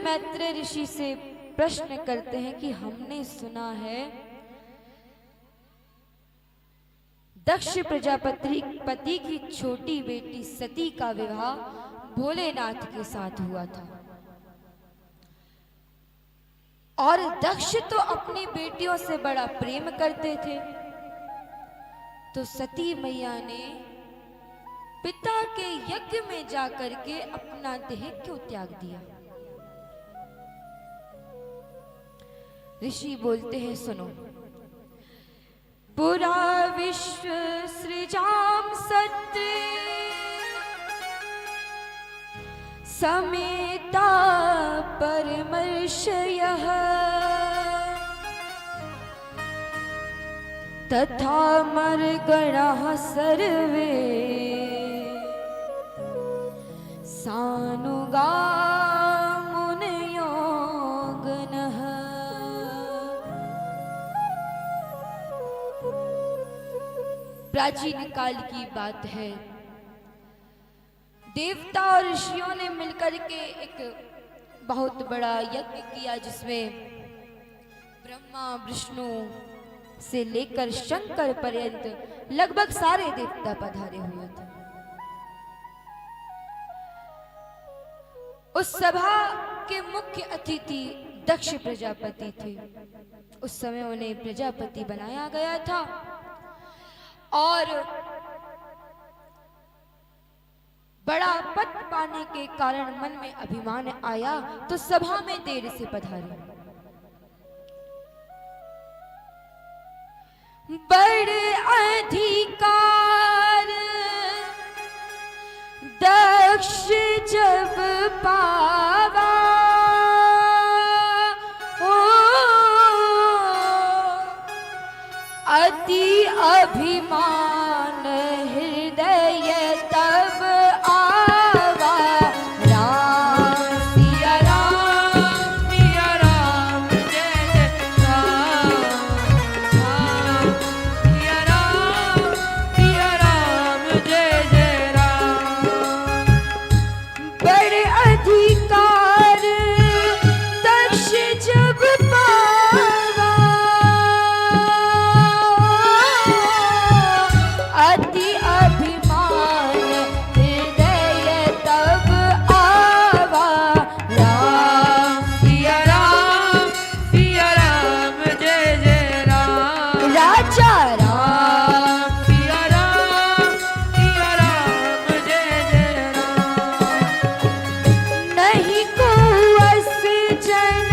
मैत्रेय ऋषि से प्रश्न करते हैं कि हमने सुना है दक्ष प्रजापति की छोटी बेटी सती का विवाह भोलेनाथ के साथ हुआ था और दक्ष तो अपनी बेटियों से बड़ा प्रेम करते थे। तो सती मैया ने पिता के यज्ञ में जाकर के अपना देह क्यों त्याग दिया? ऋषि बोलते हैं, सुनो। पुरा विश्व सृजाम सत्य समेता परमर्षयः तथा मर्गणाः सर्वे सानुगा मुनयो गणः। प्राचीन काल की बात है, देवता और ऋषियों ने मिलकर के एक बहुत बड़ा यज्ञ किया जिसमें ब्रह्मा विष्णु से लेकर शंकर पर्यंत लगभग सारे देवता पधारे हुए थे। उस सभा के मुख्य अतिथि दक्ष प्रजापति थे। उस समय उन्हें प्रजापति बनाया गया था और बड़ा पद पाने के कारण मन में अभिमान आया तो सभा में देर से पधारे। बड़े अधिकार दक्ष जब पावा अति अभिमान हृदय तब आवा। राम सिया राम जय जय राम सिया राम जय जय राम। बड़े अधिकार दक्ष जब पावा अति अभिमान हृदय तब आवा। राम सिया राम जय जय राम। राजा राम सिया राम जय जय राम। नहीं को अस जन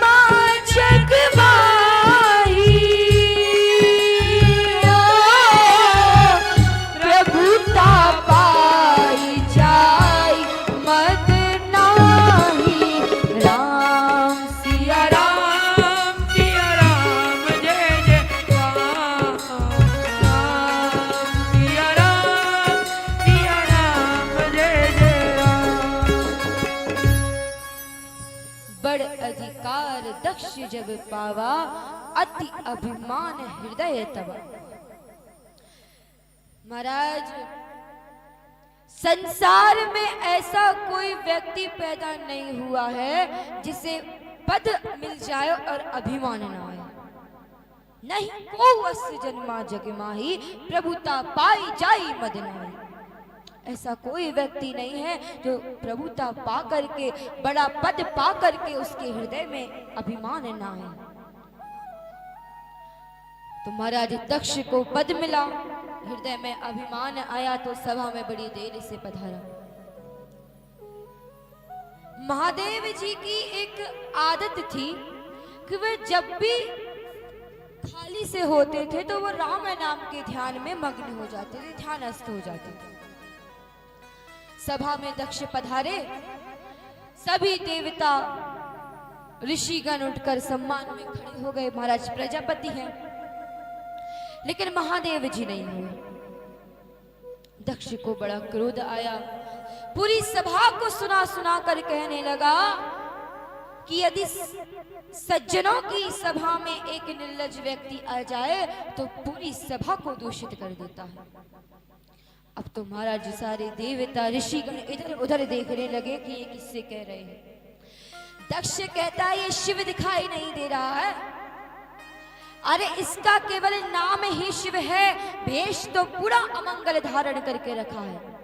मां जग माही प्रभुता पाई जाई मद नाही। राम सिया राम जय जय राम। राम सिया राम जय जय राम। बड़ अधिकार दक्ष जब पावा अति अभिमान हृदय तब। महाराज, संसार में ऐसा कोई व्यक्ति पैदा नहीं हुआ है जिसे पद मिल जाए और अभिमान न आए। नहीं को वस जन्मा जग माही प्रभुता पाई जाई मद नाही। ऐसा कोई व्यक्ति नहीं है जो प्रभुता पा करके बड़ा पद पा करके उसके हृदय में अभिमान न आए। तो महाराज दक्ष को पद मिला, हृदय में अभिमान आया तो सभा में बड़ी देर से पधारा। महादेव जी की एक आदत थी कि वे जब भी खाली से होते थे तो वो राम नाम के ध्यान में मग्न हो जाते थे, ध्यानस्थ हो जाते थे। सभा में दक्ष पधारे, सभी देवता ऋषिगण उठकर सम्मान में खड़े हो गए। महाराज प्रजापति हैं लेकिन महादेव जी नहीं हुए। दक्ष को बड़ा क्रोध आया, पूरी सभा को सुना सुना कर कहने लगा कि यदि सज्जनों की सभा में एक निर्लज्ज व्यक्ति आ जाए तो पूरी सभा को दूषित कर देता है। अब तो महाराज सारे देवता ऋषिगण इधर उधर देखने लगे कि ये किससे कह रहे हैं। दक्ष कहता है ये शिव दिखाई नहीं दे रहा है। अरे इसका केवल नाम ही शिव है, भेष तो पूरा अमंगल धारण करके रखा है।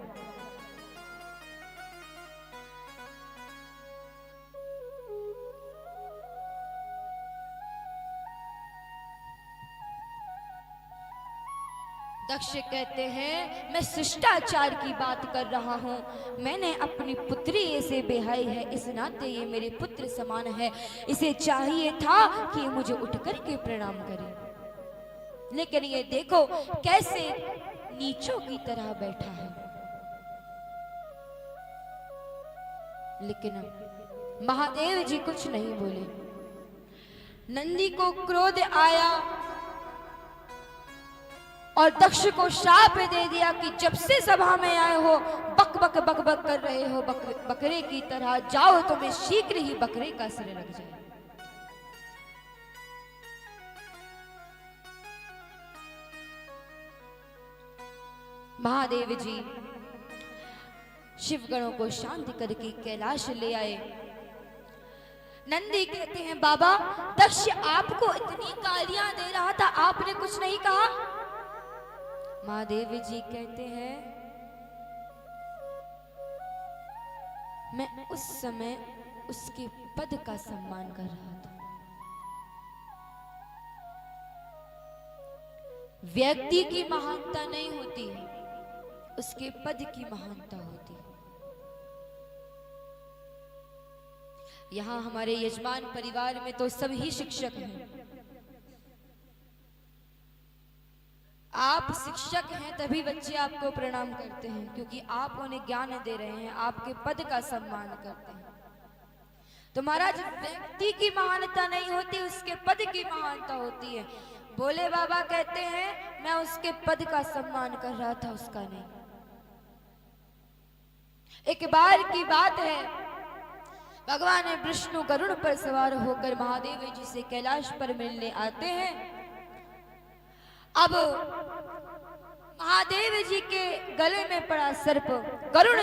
दक्ष कहते हैं मैं शिष्टाचार की बात कर रहा हूँ, मैंने अपनी पुत्री इसे बेहाई है, इस नाते ये मेरे पुत्र समान है, इसे चाहिए था कि मुझे उठ कर के प्रणाम करे, लेकिन ये देखो कैसे नीचों की तरह बैठा है। लेकिन महादेव जी कुछ नहीं बोले। नंदी को क्रोध आया और दक्ष को शाप दे दिया कि जब से सभा में आए हो बक बक बक बक कर रहे हो, बकरे की तरह, जाओ तुम्हें शीघ्र ही बकरे का सिर लग जाए। महादेव जी शिवगणों को शांत करके कैलाश ले आए। नंदी कहते हैं बाबा दक्ष आपको इतनी गालियां दे रहा था, आपने कुछ नहीं कहा? महादेव जी कहते हैं मैं उस समय उसके पद का सम्मान कर रहा था। व्यक्ति की महानता नहीं होती, उसके पद की महानता होती है। यहां हमारे यजमान परिवार में तो सभी शिक्षक हैं। आप शिक्षक हैं तभी बच्चे आपको प्रणाम करते हैं, क्योंकि आप उन्हें ज्ञान दे रहे हैं, आपके पद का सम्मान करते हैं। तो महाराज व्यक्ति की महानता नहीं होती, उसके पद की महानता होती है। बोले बाबा कहते हैं मैं उसके पद का सम्मान कर रहा था, उसका नहीं। एक बार की बात है, भगवान विष्णु गरुड़ पर सवार होकर महादेव जी से कैलाश पर मिलने आते हैं। अब महादेव जी के गले में पड़ा सर्प गरुड़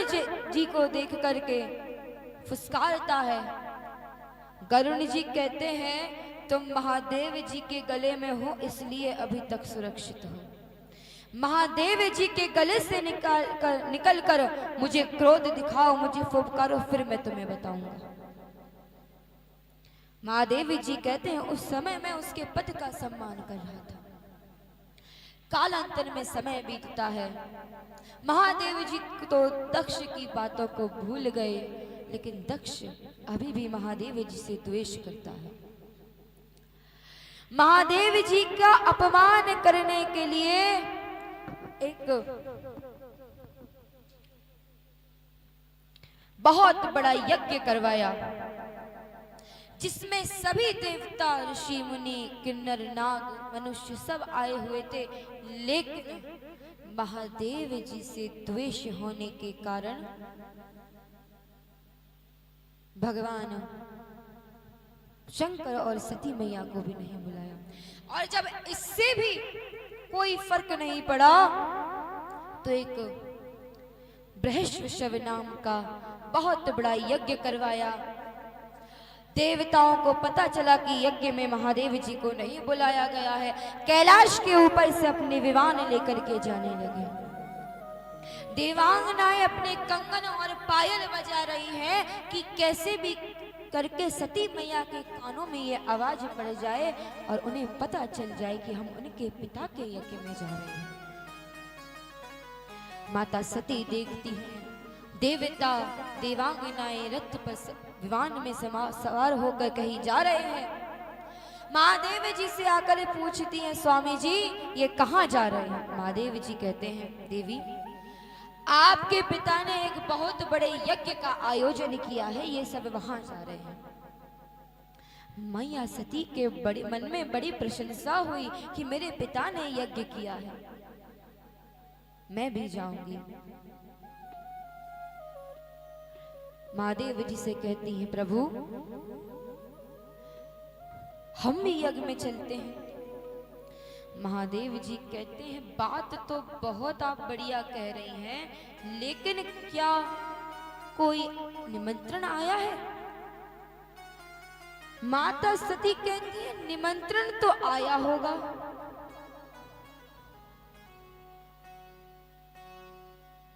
जी को देख करके फुसकारता है। गरुड़ जी कहते हैं तुम महादेव जी के गले में हो इसलिए अभी तक सुरक्षित हो। महादेव जी के गले से निकल कर मुझे क्रोध दिखाओ, मुझे फुफकारो, फिर मैं तुम्हें बताऊंगा। महादेव जी कहते हैं उस समय मैं उसके पद का सम्मान कर रहा था। कालांतर में समय बीतता है, महादेव जी तो दक्ष की बातों को भूल गए, लेकिन दक्ष अभी भी महादेव जी से द्वेष करता है। महादेव जी का अपमान करने के लिए एक बहुत बड़ा यज्ञ करवाया, जिसमें सभी देवता, ऋषि मुनि, किन्नर, नाग, मनुष्य सब आए हुए थे। लेकिन महादेव जी से द्वेष होने के कारण भगवान शंकर और सती मैया को भी नहीं बुलाया। और जब इससे भी कोई फर्क नहीं पड़ा तो एक बृहस्पति नाम का बहुत बड़ा यज्ञ करवाया। देवताओं को पता चला कि यज्ञ में महादेव जी को नहीं बुलाया गया है, कैलाश के ऊपर से अपने विमान लेकर के जाने लगे। देवांगनाएं अपने कंगन और पायल बजा रही हैं कि कैसे भी करके सती मैया के कानों में ये आवाज पड़ जाए और उन्हें पता चल जाए कि हम उनके पिता के यज्ञ में जा रहे हैं। माता सती देखती है देवता देवांगनाएं रथ पर विमान में सवार होकर कहीं जा रहे हैं। महादेव जी से आकर पूछती हैं स्वामी जी ये कहाँ जा रहे हैं? महादेव जी कहते हैं देवी आपके पिता ने एक बहुत बड़े यज्ञ का आयोजन किया है, ये सब वहां जा रहे हैं। मैया सती के बड़ी मन में बड़ी प्रशंसा हुई कि मेरे पिता ने यज्ञ किया है, मैं भी जाऊंगी। महादेव जी से कहती हैं प्रभु हम भी यज्ञ में चलते हैं। महादेव जी कहते हैं बात तो बहुत आप बढ़िया कह रही हैं, लेकिन क्या कोई निमंत्रण आया है? माता सती कहती है निमंत्रण तो आया होगा।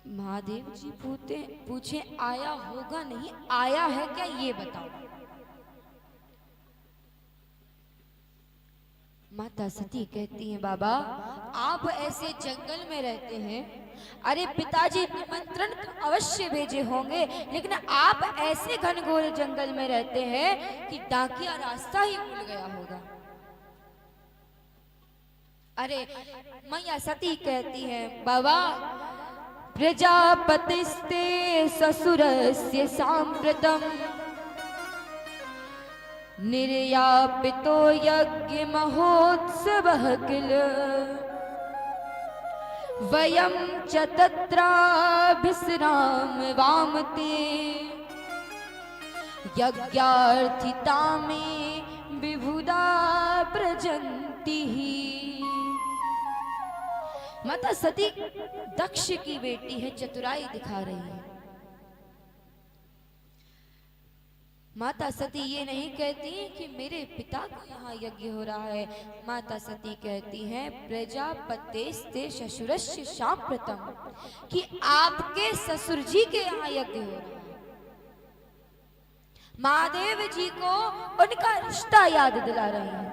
महादेव जी पूछे आया होगा नहीं, आया है क्या ये बताओ। माता सती कहती हैं बाबा आप ऐसे जंगल में रहते हैं, अरे पिताजी निमंत्रण तो अवश्य भेजे होंगे, लेकिन आप ऐसे घनघोर जंगल में रहते हैं कि डाकिया रास्ता ही भूल गया होगा। अरे मैया सती कहती है बाबा प्रजापतिस्ते ससुरस्य सांप्रतम् निर्यापितो यज्ञ महोत्सवः किल वयं च तत्राभिसराम वामते यज्ञार्थिता में विभुदा प्रजन्ति। माता सती दक्ष की बेटी है, चतुराई दिखा रही है। माता सती ये नहीं कहती कि मेरे पिता का यहाँ यज्ञ हो रहा है, माता सती कहती हैं प्रजापतेस्ते ससुरस्य सांप्रतम्, कि आपके ससुर जी के यहाँ यज्ञ हो रहा है। महादेव जी को उनका रिश्ता याद दिला रही है।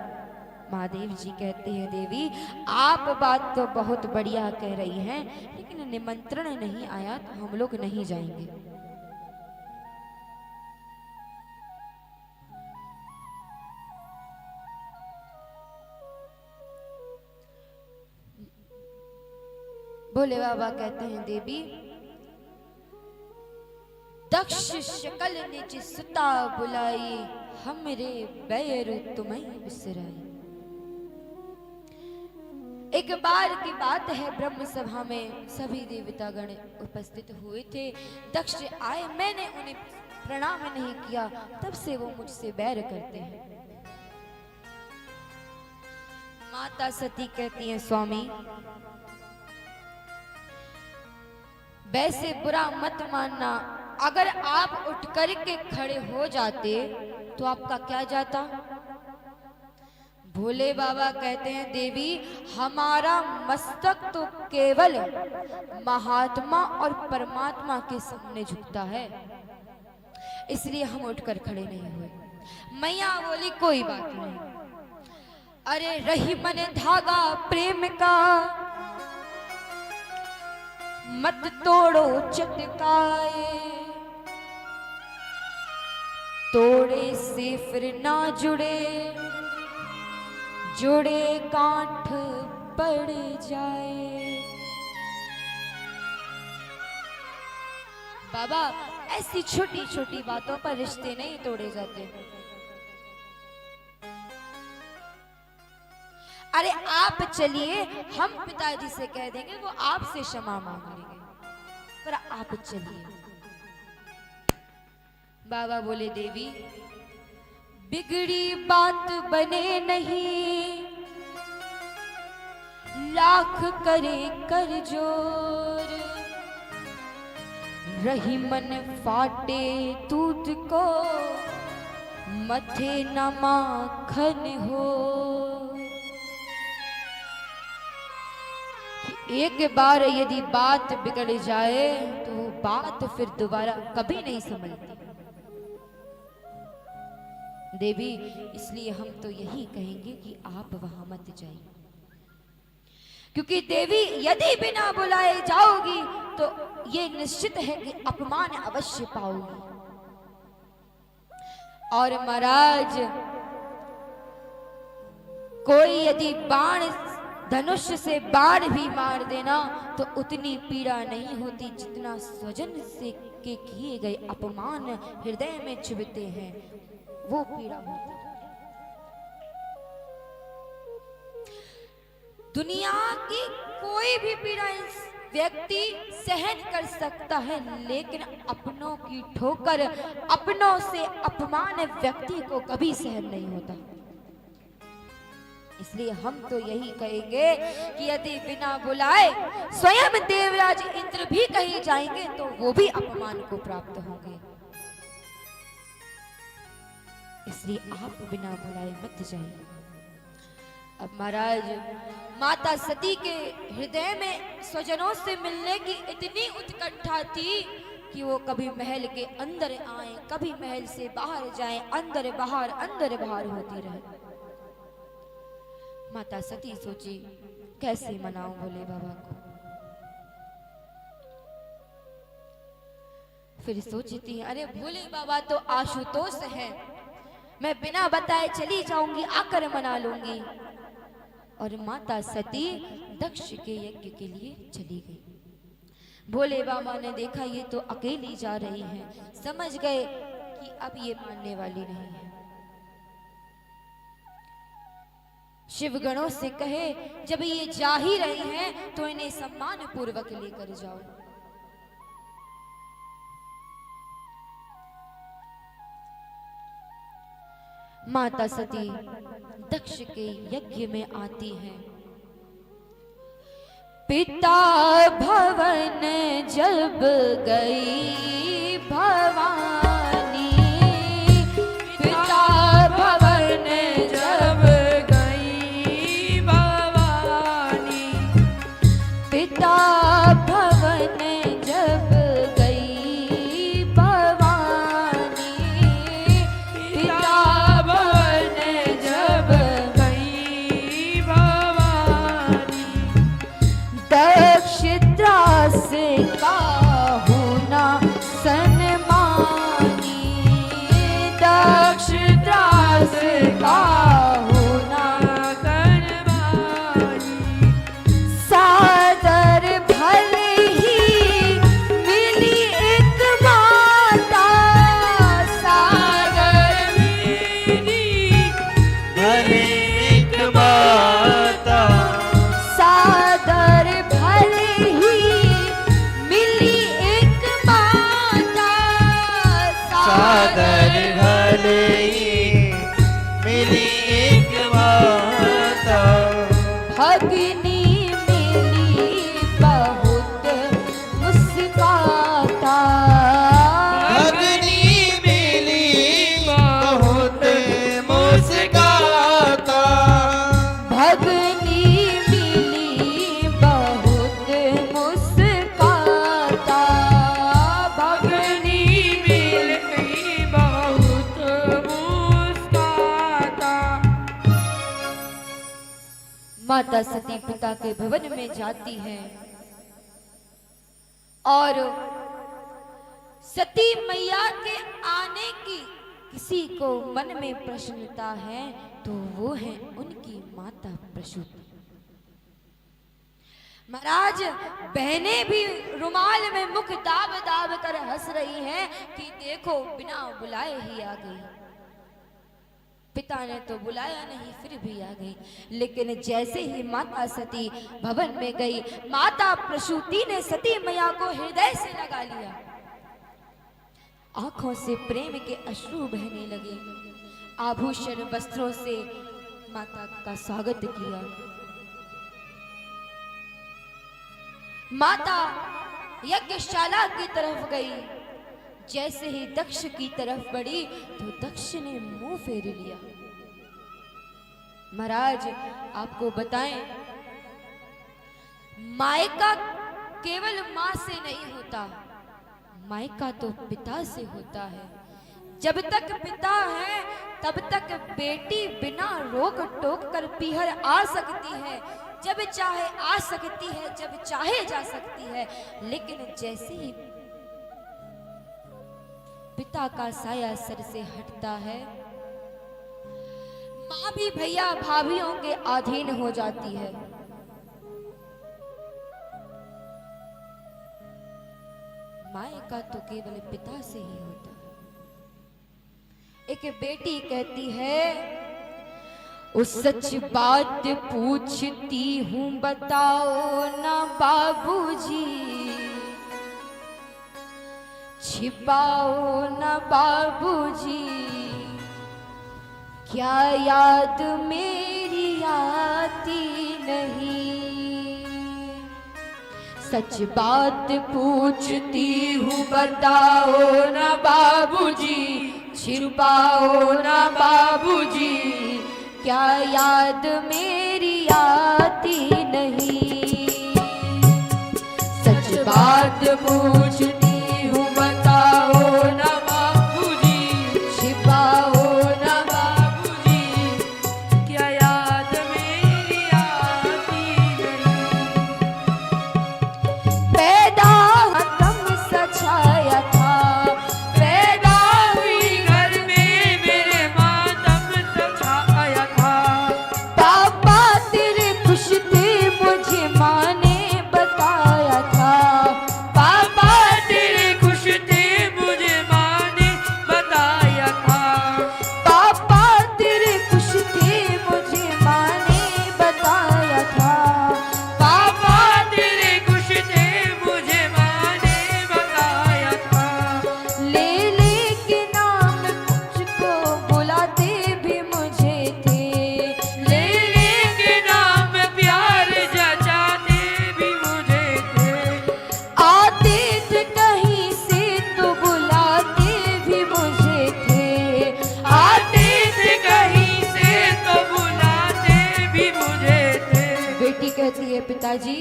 महादेव जी कहते हैं देवी आप बात तो बहुत बढ़िया कह रही हैं, लेकिन निमंत्रण नहीं आया तो हम लोग नहीं जाएंगे। भोले बाबा कहते हैं देवी दक्ष शकल निज सुता बुलाई, हमरे बैर तुम्हें बिसराई। एक बार की बात है, ब्रह्म सभा में सभी देवतागण उपस्थित हुए थे। दक्ष आए, मैंने उन्हें प्रणाम नहीं किया, तब से वो मुझसे बैर करते हैं। माता सती कहती हैं स्वामी वैसे बुरा मत मानना, अगर आप उठ करके खड़े हो जाते तो आपका क्या जाता। भोले बाबा कहते हैं देवी हमारा मस्तक तो केवल महात्मा और परमात्मा के सामने झुकता है, इसलिए हम उठकर खड़े नहीं हुए। मैया बोली कोई बात नहीं, अरे रही मन धागा प्रेम का मत तोड़ो चटकाए, तोड़े से फिर ना जुड़े, जुड़े गांठ पड़ जाए। बाबा ऐसी छोटी छोटी बातों पर रिश्ते नहीं तोड़े जाते। अरे आप चलिए, हम पिताजी से कह देंगे, वो आपसे क्षमा मांग लेंगे, पर आप चलिए। बाबा बोले देवी बिगड़ी बात बने नहीं, लाख करे कर जोर, रही मन फाटे दूध को मथे न माखन हो। एक बार यदि बात बिगड़ जाए तो वो बात फिर दोबारा कभी नहीं संभलती। देवी इसलिए हम तो यही कहेंगे कि आप वहां मत जाइए, क्योंकि देवी यदि बिना बुलाए जाओगी तो ये निश्चित है कि अपमान अवश्य पाओगी। और महाराज कोई यदि बाण धनुष से बाण भी मार देना तो उतनी पीड़ा नहीं होती जितना स्वजन से के किए गए अपमान हृदय में चुभते हैं, वो पीड़ा होती है। दुनिया की कोई भी पीड़ा व्यक्ति सहन कर सकता है, लेकिन अपनों की ठोकर, अपनों से अपमान व्यक्ति को कभी सहन नहीं होता। इसलिए हम तो यही कहेंगे कि यदि बिना बुलाए स्वयं देवराज इंद्र भी कहीं जाएंगे तो वो भी अपमान को प्राप्त होंगे। इसलिए आप बिना बुलाए मत जाइए। अब महाराज माता सती के हृदय में स्वजनों से मिलने की इतनी उत्कंठा थी कि वो कभी महल के अंदर आए, कभी महल से बाहर जाएं, अंदर बाहर होती रहे। माता सती सोची कैसे मनाऊं भोले बाबा को। फिर सोचती अरे भोले बाबा तो आशुतोष है, मैं बिना बताए चली जाऊंगी, आकर मना लूंगी। और माता सती दक्ष के यज्ञ के लिए चली गई। भोले बाबा ने देखा ये तो अकेली जा रही है, समझ गए कि अब ये मानने वाली नहीं है। शिवगणों से कहे जब ये जा ही रही हैं तो इन्हें सम्मान पूर्वक लेकर जाओ। माता सती दक्ष के यज्ञ में आती है। पिता भवन जब गई भवानी, पिता भवन जब गई भवानी, पिता भवन जब गई भवानी, पिता भवन जब गई भवानी, दक्षित्रास काहू ना सन्मानी, दक्षित्रास काहू ना सन्मानी, सादर भले ही मिली एक माता, सादर मिली भले एक माता, सादर भले ही मिली एक माता, सादर भले ही मिली एक माता, भगनी मिली बहुत मुस्काता, भगनी मिली बहुत मुस्काता, भगनी मिली बहुत मुस्काता, भगनी मिली बहुत मुस्काता। माता सती पिता के भवन में जाती है और सती मैया के आने की किसी को मन में प्रसन्नता है तो वो है उनकी माता प्रसूति। महाराज बहनें भी रुमाल में मुख दाब दाब कर हंस रही हैं कि देखो बिना बुलाए ही आ गई। पिता ने तो बुलाया नहीं फिर भी आ गई। लेकिन जैसे ही माता सती भवन में गई, माता प्रसूति ने सती मैया को हृदय से लगा लिया। आंखों से प्रेम के अश्रु बहने लगे। आभूषण वस्त्रों से माता का स्वागत किया। माता यज्ञशाला की तरफ गई। जैसे ही दक्ष की तरफ बढ़ी तो दक्ष ने मुंह फेर लिया। महाराज आपको बताएं, मायका केवल मां से नहीं होता, मायका तो पिता से होता है। जब तक पिता है तब तक बेटी बिना रोक टोक कर पीहर आ सकती है, जब चाहे आ सकती है, जब चाहे जा सकती है। लेकिन जैसे ही पिता का साया सर से हटता है, मां भी भैया भाभीओं के अधीन हो जाती है। मायका तो केवल पिता से ही होता है। एक बेटी कहती है, उस सच बात पूछती हूँ बताओ ना बाबूजी, छिपाओ ना बाबूजी, क्या याद मेरी आती नहीं। सच बात पूछती हूँ बताओ ना बाबूजी, छिपाओ ना बाबूजी, क्या याद मेरी आती नहीं। सच बात पूछती हूँ बताओ ना बाबूजी, छिपाओ ना बाबूजी, क्या याद मेरी आती नहीं। पैदा तम सछाया था, पैदा हुई घर में मेरे मातम सछाया था। पापा तेरे खुश थे मुझे माँ ने बताया था, पापा तेरे खुश थे मुझे माँ ने बताया था। पापा तेरे खुश थे मुझे माँ ने बताया था, पापा तेरे खुश थे मुझे माँ ने बताया था। ले के नाम मुझको बुलाते भी मुझे थे, ले के नाम प्यार जताते भी मुझे थे। आते थे कहीं से तो बुलाते भी मुझे थे, आते थे कहीं से तो बुलाते भी मुझे थे। बेटी कहती है पिताजी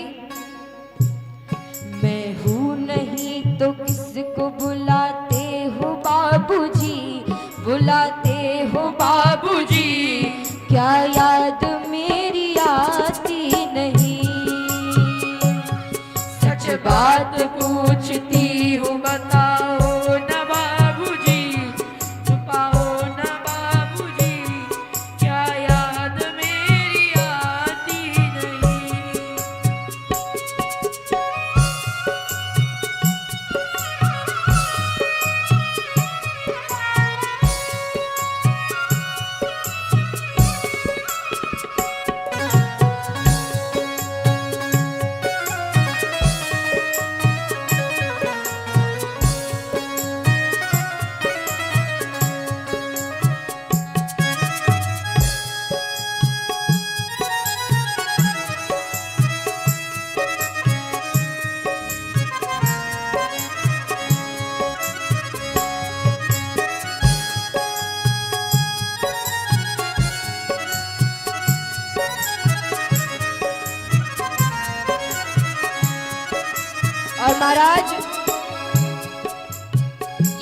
मैं हूँ नहीं तो किसको बुलाते हो बाबूजी, बुलाते हो बाबूजी, क्या याद मेरी आती नहीं। सच बात पूछती हूँ बताओ ना बाबूजी, छुपाओ ना बाबूजी, क्या याद मेरी आती नहीं। और महाराज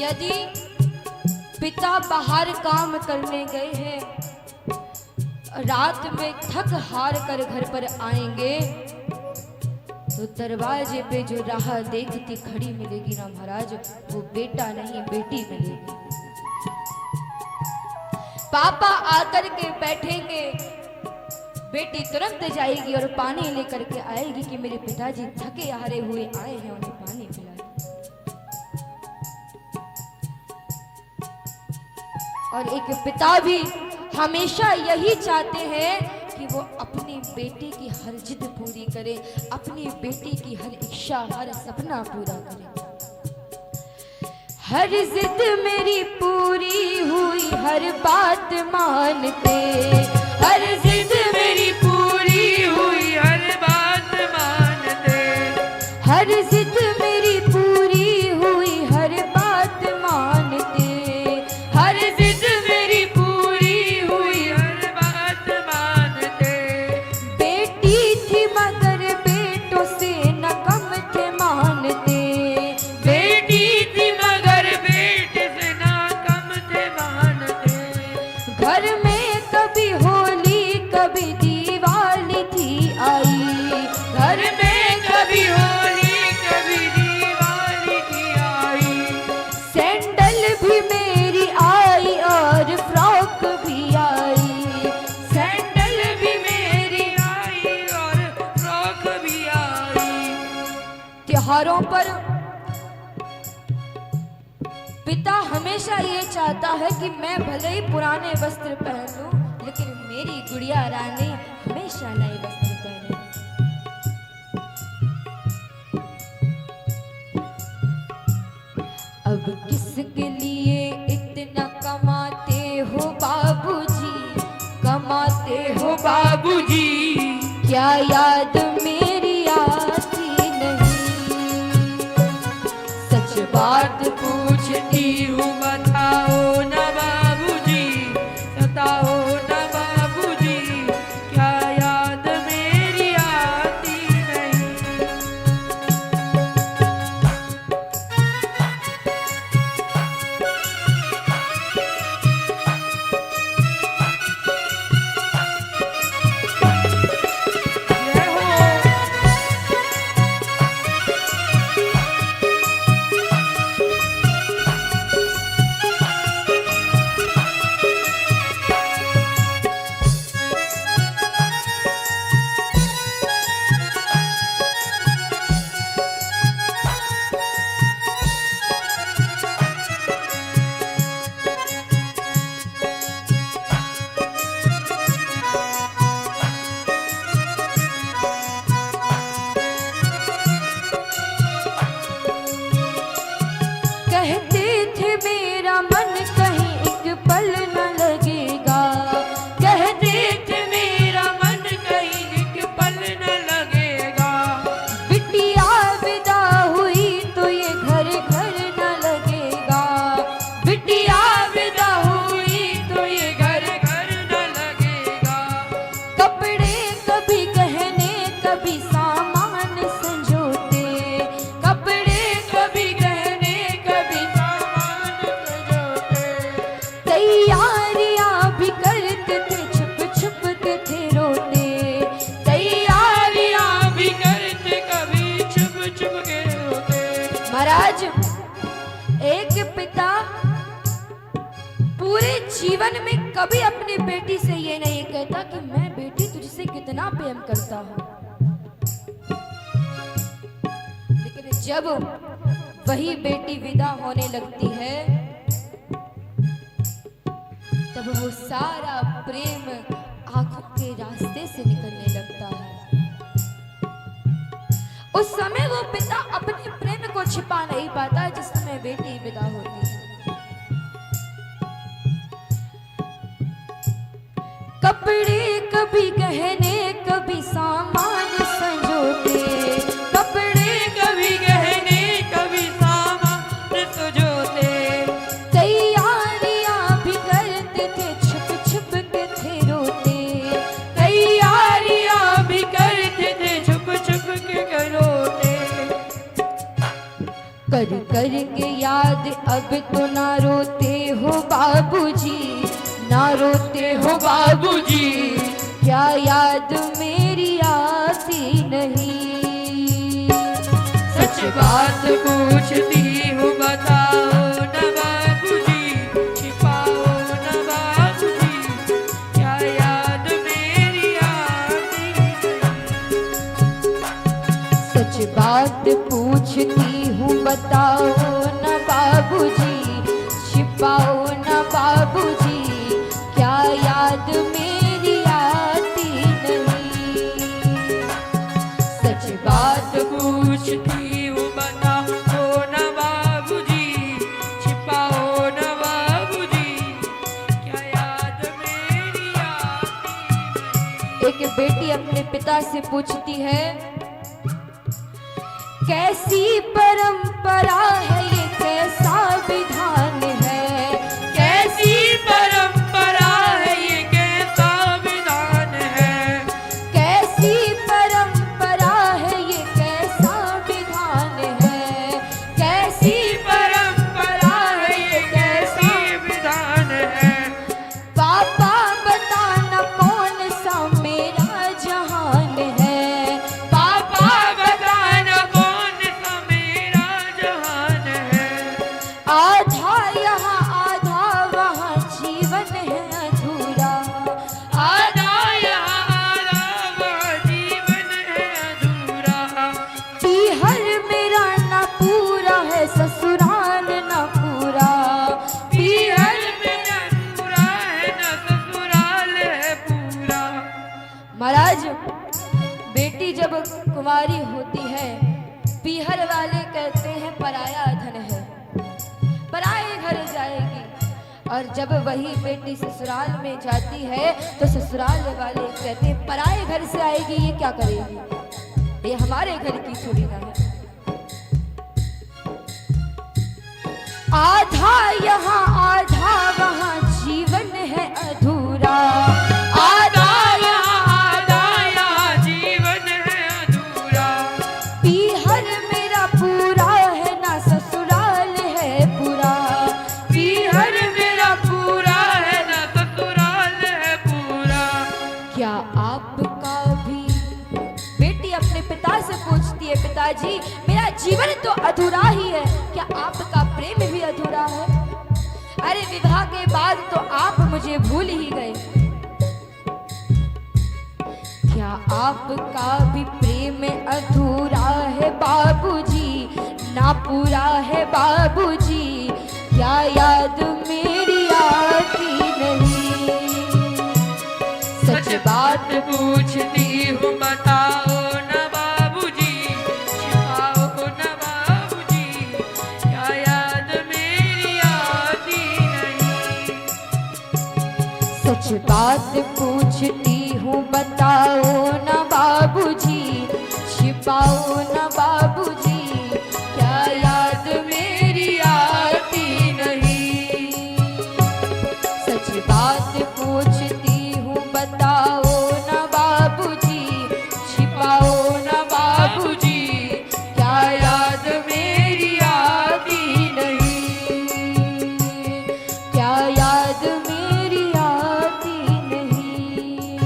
यदि पिता बाहर काम करने गए हैं, रात में थक हार कर घर पर आएंगे तो दरवाजे पे जो राह देखती खड़ी मिलेगी ना महाराज, वो बेटा नहीं बेटी मिलेगी। पापा आकर के बैठेंगे, बेटी तुरंत जाएगी और पानी लेकर के आएगी कि मेरे पिताजी थके हारे हुए आए हैं, उन्हें पानी पिला दो। और एक पिता भी हमेशा यही चाहते हैं कि वो अपनी बेटी की हर जिद पूरी करे, अपनी बेटी की हर इच्छा हर सपना पूरा करे। हर जिद मेरी पूरी हुई हर बात मानते, हर जिद मेरी पूरी हुई हर बात मानते, हर जिद मेरी पूरी हुई हर बात मानते, हर जिद मेरी पूरी हुई हर बात मानते। बेटी थी मगर बेटों से न कम थे मानते, बेटी थी मगर बेटे से न कम थे मानते। घर में कभी होली कभी दिवाली थी आई, घर में कभी होली कभी दिवाली थी आई। सैंडल भी मेरी आई और फ्रॉक भी आई, सैंडल भी मेरी आई और फ्रॉक भी आई। त्योहारों पर पिता हमेशा ये चाहता है कि मैं भले ही पुराने वस्त्र पहन लूं, लेकिन मेरी गुड़िया रानी हमेशा नए वस्त्र पहने। अब किसके लिए इतना कमाते हो बाबूजी, कमाते हो बाबूजी, क्या याद मेरी आती नहीं। सच बात पूछती हूँ बताओ ना जीवन में कभी अपनी बेटी से ये नहीं कहता कि मैं बेटी तुझसे कितना प्रेम करता हूँ। लेकिन जब वही बेटी विदा होने लगती है तब वो सारा प्रेम आंखों के रास्ते से निकलने लगता है। उस समय वो पिता अपने प्रेम को छिपा नहीं पाता जिस समय बेटी विदा होती है। कपड़े कभी गहने कभी सामान संजोते, कपड़े कभी गहने कभी सामान संजोते, तैयारियां भी करते थे छुप छुप के थे रोते, तैयारियां भी करते थे छुप छुप के रोते। कर कर के याद अब तो ना रोते हो बाबूजी, ना रोते हो बाबूजी, क्या याद मेरी आती नहीं। सच बात पूछती हूँ बताओ न बाबूजी, छिपाओ न बाबूजी, क्या याद मेरी आती नहीं। सच बात पूछती हूँ बताओ न बाबूजी, छिपाओ न बाबूजी, क्या याद मेरी आती नहीं। सच बात पूछती हूँ बताओ न बाबूजी, छिपाओ न बाबूजी, क्या याद मेरी आती नहीं। एक बेटी अपने पिता से पूछती है, कैसी परंपरा है ये, कैसा विधान है, कैसी परंपरा है ये, कैसा विधान है, कैसी परंपरा है ये, कैसा विधान है, कैसी परंपरा है ये, कैसी विधान है। पापा बताना कौन सा मेरा जहान है, पापा बताना कौन सा मेरा जहान है। आधा यहाँ आधा वहाँ जीवन है अधूरा, आधा यहाँ आधा वहाँ जीवन है अधूरा। पीहर मेरा ना पूरा है ससुराल ना पूरा, पीहर मेरा पूरा है न ससुराल है पूरा। महाराज बेटी जब कुंवारी होती है पीहर वाले कहते हैं पराया धन है, पराए घर जाएगी। और जब वही बेटी ससुराल में जाती है तो ससुराल वाले कहते हैं पराए घर से आएगी, ये क्या करेगी, ये हमारे घर की थोड़ी ना है। आधा यहाँ आधा वहाँ जीवन है अधूरा, आधा यहाँ आधा यहाँ जीवन है अधूरा। पीहर मेरा पूरा है ना ससुराल है पूरा, पीहर मेरा पूरा है न ससुराल है पूरा। क्या आपका भी, बेटी अपने पिता से पूछती है, पिताजी मेरा जीवन तो अधूरा ही है, क्या आपका प्रेम भी अधूरा है। अरे विवाह के बाद तो आप मुझे भूल ही गए, क्या आपका भी प्रेम अधूरा है बाबूजी, ना पूरा है बाबूजी, क्या याद मेरी आती नहीं। सच बात पूछती हूँ बताओ न बाबूजी, छिपाओ न बाबूजी, क्या याद मेरी आती नहीं। सच बात पूछती हूँ बताओ न बाबूजी, छिपाओ न बाबूजी, क्या याद मेरी आती नहीं। सच बात पूछती हूँ बताओ न बाबूजी, छिपाओ न बाबूजी, क्या याद मेरी आती नहीं, क्या याद मेरी आती नहीं,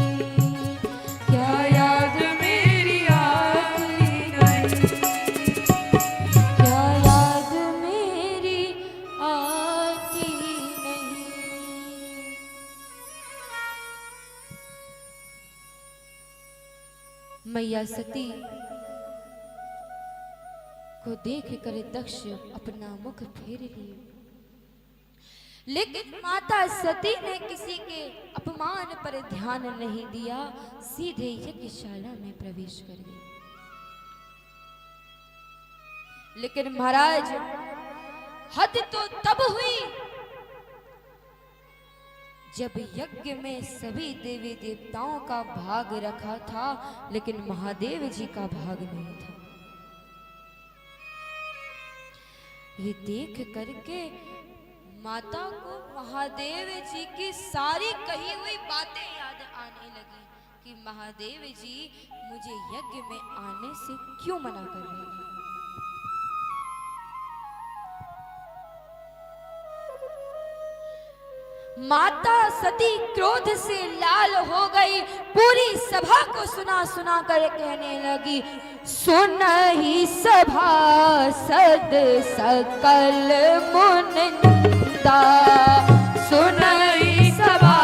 क्या याद मेरी आती नहीं, क्या याद मेरी आती नहीं। मैया सती को देख कर दक्ष अपना मुख फेर लिए, लेकिन माता सती ने किसी के अपमान पर ध्यान नहीं दिया, सीधे यज्ञशाला में प्रवेश कर गई। लेकिन महाराज हद तो तब हुई जब यज्ञ में सभी देवी देवताओं का भाग रखा था, लेकिन महादेव जी का भाग नहीं था। ये देख करके माता को महादेव जी की सारी कही हुई बातें याद आने लगी कि महादेव जी मुझे यज्ञ में आने से क्यों मना कर रहे हैं। माता सती क्रोध से लाल हो गई, पूरी सभा को सुना सुना कर कहने लगी, सुन ही सभा सद सकल मुनिंदा, सुन ही सभा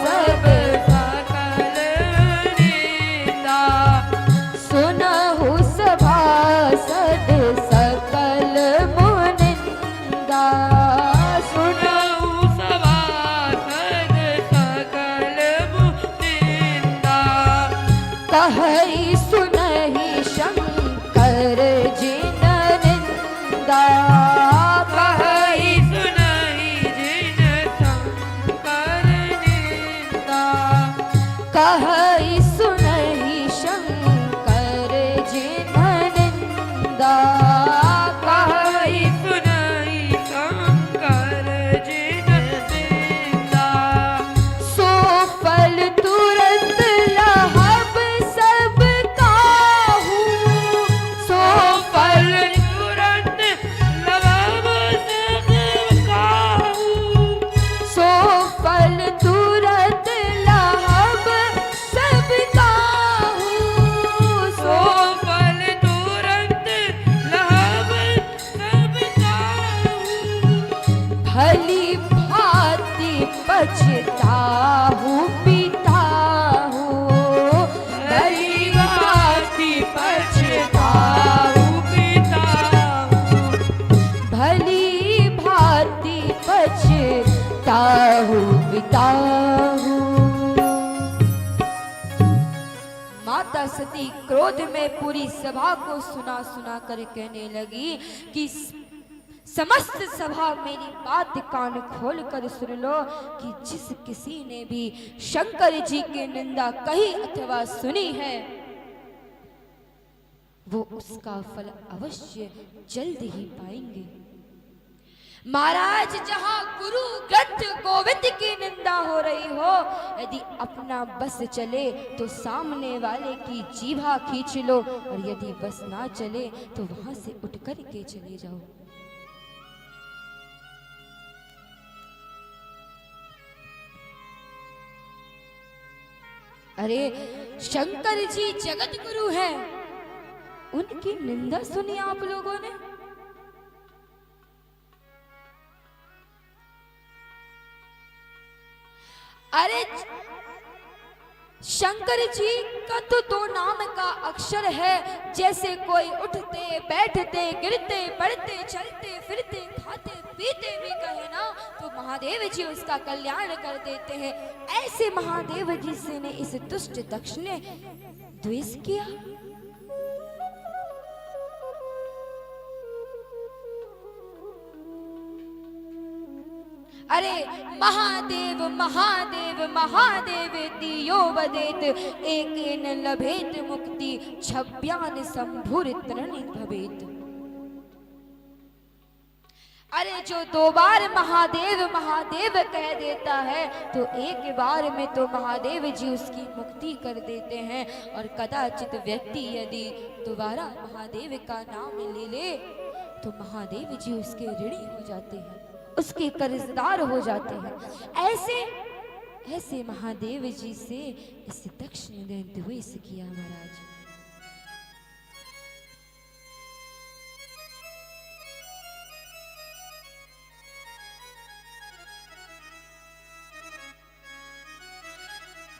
सद सकल मुनिंदा, सुनहु सभा सद सकल मुनिंदा, कहि सुनहि शंकर जिन निंदा, कहि सुनहि जिन शंकर निंदा, कहि सुनहि शंकर जिन निंदा, कहि सुनहि शंकर जिन निंदा, सो फल तुरंत भली भांति पछताहू पिताहू, भली भांति पछताहू पिताहू, भली भांति पछताहू पिताहू। माता सती क्रोध में पूरी सभा को सुना सुना कर कहने लगी कि समस्त सभा मेरी बात कान खोल कर सुन लो कि जिस किसी ने भी शंकर जी की निंदा कही अथवा सुनी है, वो उसका फल अवश्य जल्द ही पाएंगे। महाराज जहां गुरु ग्रंथ गोविंद की निंदा हो रही हो, यदि अपना बस चले तो सामने वाले की जीभा खींच लो, और यदि बस ना चले तो वहां से उठ कर के चले जाओ। अरे शंकर जी जगत गुरु हैं, उनकी निंदा सुनी आप लोगों ने। अरे शंकर जी का तो दो नाम का अक्षर है, जैसे कोई उठते बैठते गिरते पड़ते चलते फिरते खाते पीते भी कहे ना तो महादेव जी उसका कल्याण कर देते हैं। ऐसे महादेव जी से ने इस दुष्ट दक्ष ने द्वेष किया। अरे महादेव महादेव महादेव दियो वदेत, एकेन लभेत मुक्ति छब्यान संभुर तरणि भवेत। अरे जो दो बार महादेव महादेव कह देता है तो एक बार में तो महादेव जी उसकी मुक्ति कर देते हैं, और कदाचित व्यक्ति यदि दोबारा महादेव का नाम ले ले तो महादेव जी उसके ऋणी हो जाते हैं, उसके कर्जदार हो जाते हैं। ऐसे महादेव जी से इस दक्ष ने द्वेष किया। महाराज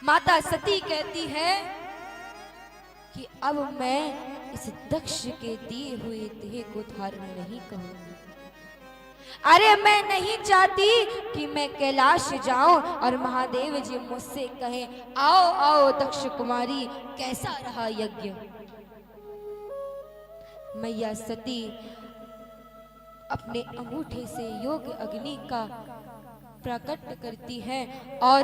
माता सती कहती है कि अब मैं इस दक्ष के दिए हुए देह को धारण नहीं करूंगी। अरे मैं नहीं चाहती कि मैं कैलाश जाऊं और महादेव जी मुझसे कहें आओ आओ दक्ष कुमारी, कैसा रहा यज्ञ। मैया सती अपने अंगूठे से योग अग्नि का प्रकट करती हैं और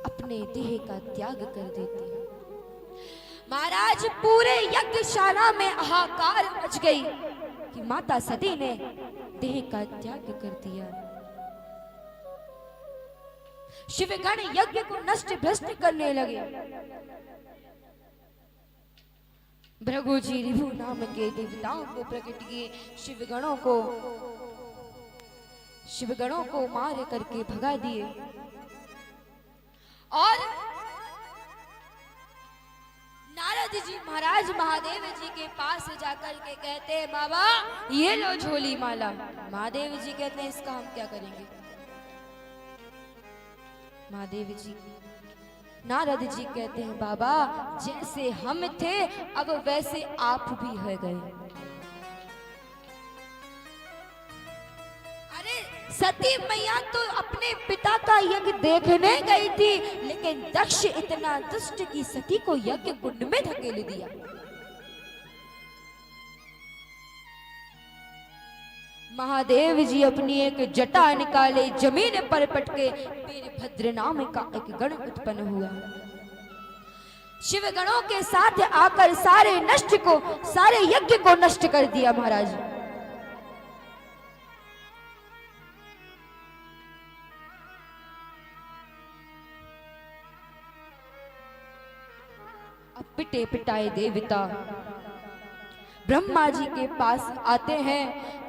अपने देह का त्याग कर देती है। महाराज पूरे यज्ञशाला में हाहाकार मच गई कि माता सती ने देह का त्याग कर दिया। शिवगण यज्ञ को नष्ट भ्रष्ट करने लगे। भृगु जी रिभु नाम के देवताओं को प्रकट किए, शिवगणों को मार करके भगा दिए और नारद जी महाराज महादेव जी के पास जाकर के कहते हैं बाबा ये लो झोली माला। महादेव जी कहते हैं इसका हम क्या करेंगे। महादेव जी नारद जी कहते हैं बाबा जैसे हम थे अब वैसे आप भी हो गए। अरे सती मैया तो अपने पिता का यज्ञ देखने गई थी, लेकिन दक्ष इतना दुष्ट की सती को यज्ञ कुंड में धकेल दिया। महादेव जी अपनी एक जटा निकाले, जमीन पर पटके वीरभद्र नाम का एक गण उत्पन्न हुआ। शिव गणों के साथ आकर सारे यज्ञ को नष्ट कर दिया। महाराज अब पिटे पिटाए देवता ब्रह्मा जी के पास आते हैं।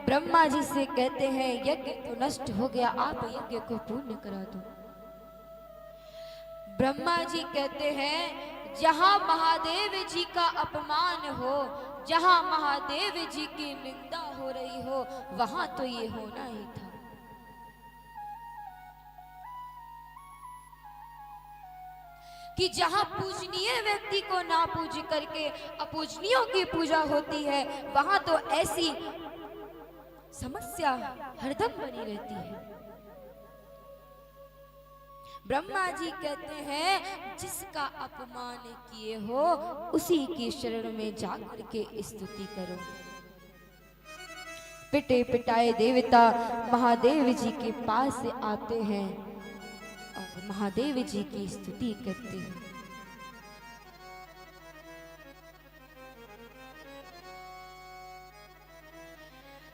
ब्रह्मा जी से कहते हैं यज्ञ तो नष्ट हो गया, आप यज्ञ को पूर्ण करा दो। ब्रह्मा जी कहते हैं जहां महादेव जी का अपमान हो, जहां महादेव जी की निंदा हो रही हो, वहां तो ये होना ही था। कि जहां पूजनीय व्यक्ति को ना पूज करके अपूजनीयों की पूजा होती है, वहां तो ऐसी समस्या हरदम बनी रहती है। ब्रह्मा जी कहते हैं जिसका अपमान किए हो उसी की शरण में जाकर के स्तुति करो। पिटे पिटाए देवता महादेव जी के पास आते हैं और महादेव जी की स्तुति करते हैं।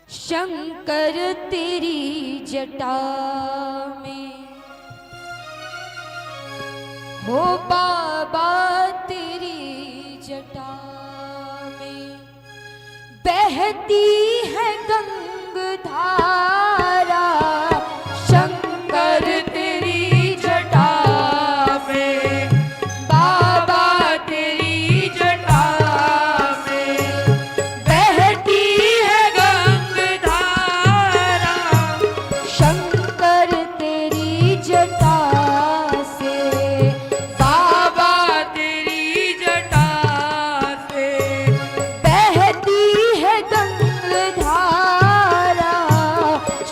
शंकर तेरी जटा में हो बाबा तेरी जटा में बहती है गंगाधारा। शंकर तेरी जटा में बाबा तेरी जटा में बहती है गंगाधारा। शंकर तेरी जटा से बाबा तेरी जटा से बहती है गंगाधारा।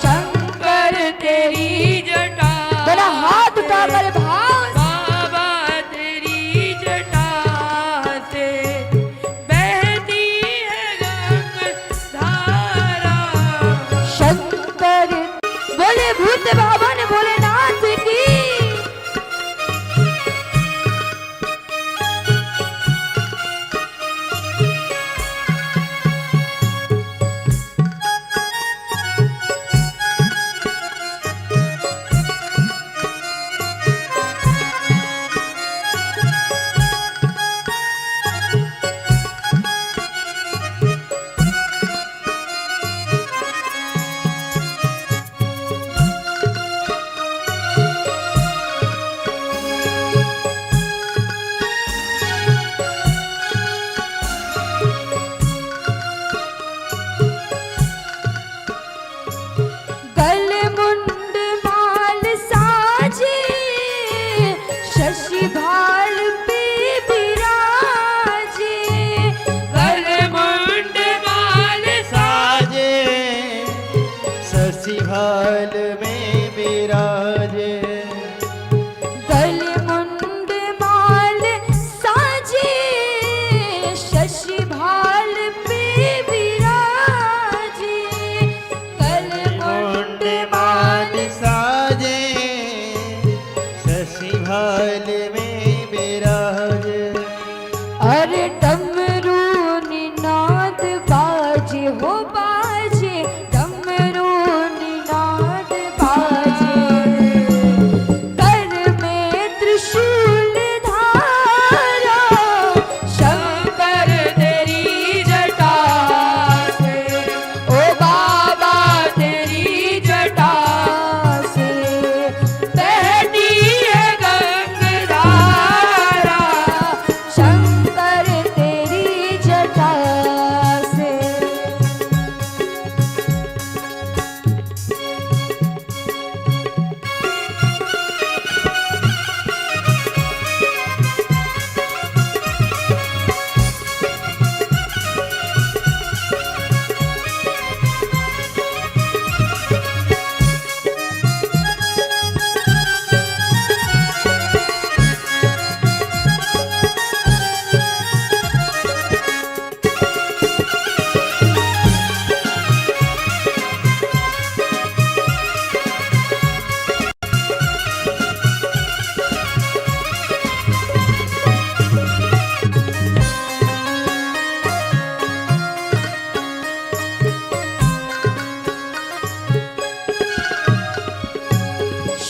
शंकर तेरी जटा मेरा हाथ उठाकर भाव बाबा तेरी जटा से बहती है गंगाधारा। शंकर बोले भूत बाबा ने भोलेनाथ की।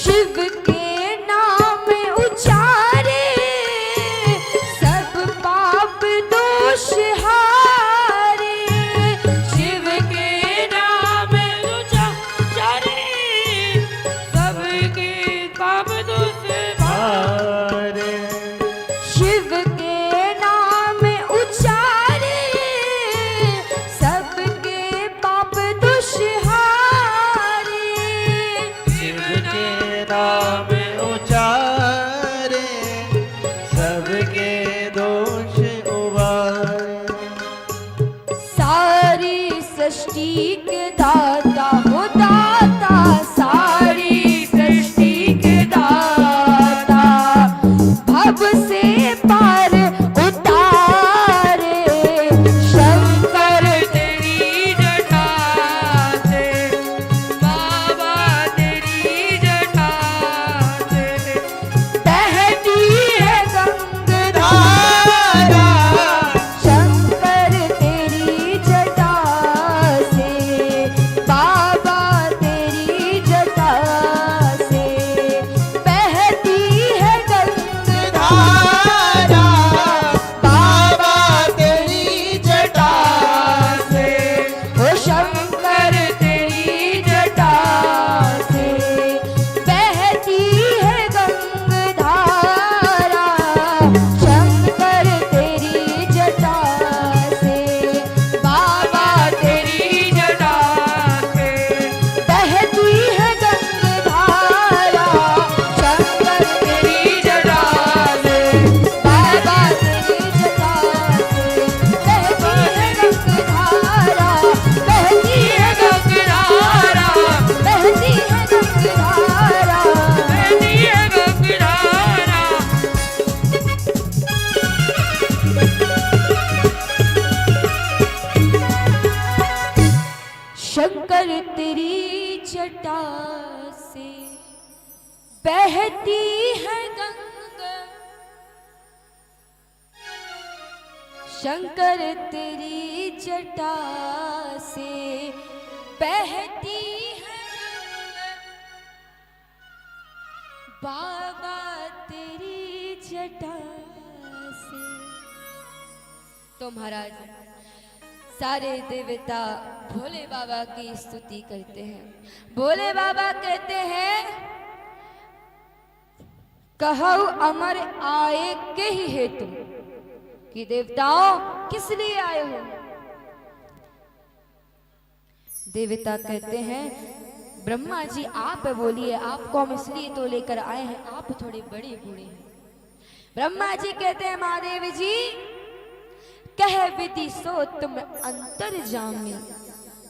शिव के नाम उचारे सब पाप दोष हारे। शिव के नाम उचारे सबके पाप दोष हारे। शिव के नाम उचारे सबके पाप दोष हारे। शिव के नाम उचारे सबके दोष उबारे। सारी सृष्टि के दाता हो दाता, सारी सृष्टि के दाता भव से पार उतारे। शंकर तेरी जटा से बाबा तेरी जटा से बहती है गंगाधारा। शंकर तेरी जटा से बाबा तेरी जटा से बहती है गंगाधारा। बाबा तेरी जटा से ओ शंकर तेरी जटा से बहती है गंगाधारा। शंकर तेरी जटा से बाबा तेरी जटा से बहती है गंगाधारा। शंकर तेरी जटा से बाबा तेरी जटा से बहती है गंगाधारा। बहती है गंगाधारा, बहती है गंगाधारा। बहती है गंगाधारा। शंकर तेरी जटा से बहती है गंगा। शंकर तेरी जटा से बहती है गंगा। बाबा तेरी जटा से। तो महाराज सारे देवता भोले बाबा की स्तुति करते हैं। भोले बाबा कहते हैं कहु अमर आए के ही हेतु, कि देवताओं किस लिए आए हो। देवता कहते हैं ब्रह्मा जी आप बोलिए, आपको हम इसलिए तो लेकर आए हैं, आप थोड़े बड़े बूढ़े हैं। ब्रह्मा जी कहते हैं महादेव जी कह विधि सो तुम अंतर जामी।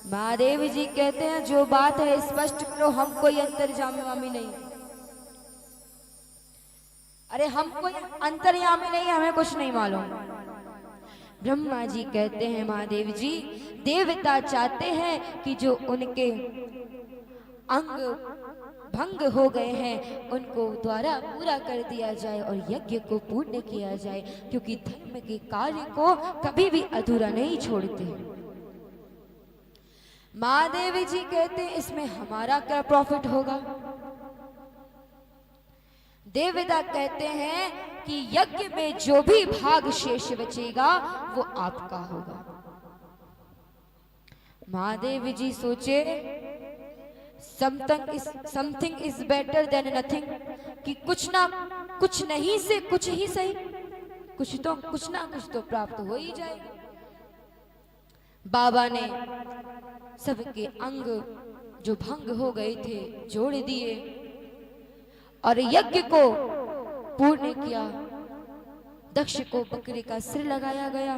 महादेव जी कहते हैं जो बात है स्पष्ट करो, हम कोई अंतर्जामी नहीं। अरे हम कोई अंतर्यामी नहीं, हमें कुछ नहीं मालूम। ब्रह्मा जी कहते हैं महादेव जी देवता चाहते हैं कि जो उनके अंग भंग हो गए हैं उनको द्वारा पूरा कर दिया जाए और यज्ञ को पूर्ण किया जाए, क्योंकि धर्म के कार्य को कभी भी अधूरा नहीं छोड़ते। महादेव जी कहते हैं इसमें हमारा क्या प्रॉफिट होगा। देवता कहते हैं कि यज्ञ में जो भी भाग शेष बचेगा वो आपका होगा। महादेव जी सोचे something is better than nothing, कि कुछ नहीं से कुछ ही सही, कुछ ना कुछ तो प्राप्त हो ही जाएगा। बाबा ने सबके अंग जो भंग हो गए थे जोड़ दिए और यज्ञ को पूर्ण किया। दक्ष को बकरे का सिर लगाया गया,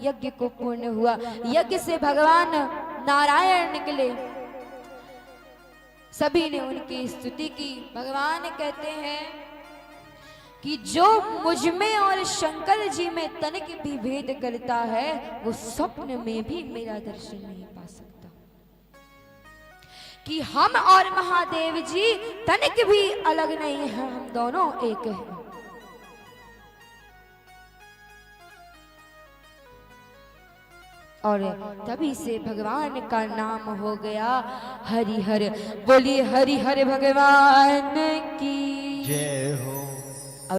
यज्ञ को पूर्ण हुआ। यज्ञ से भगवान नारायण निकले, सभी ने उनकी स्तुति की। भगवान कहते हैं कि जो मुझ में और शंकर जी में तनिक भी भेद करता है वो स्वप्न में भी मेरा दर्शन नहीं पा सकता, कि हम और महादेव जी तनिक भी अलग नहीं है, हम दोनों एक हैं। और तभी से भगवान का नाम हो गया हरिहर। बोलिए हरिहर भगवान की जय।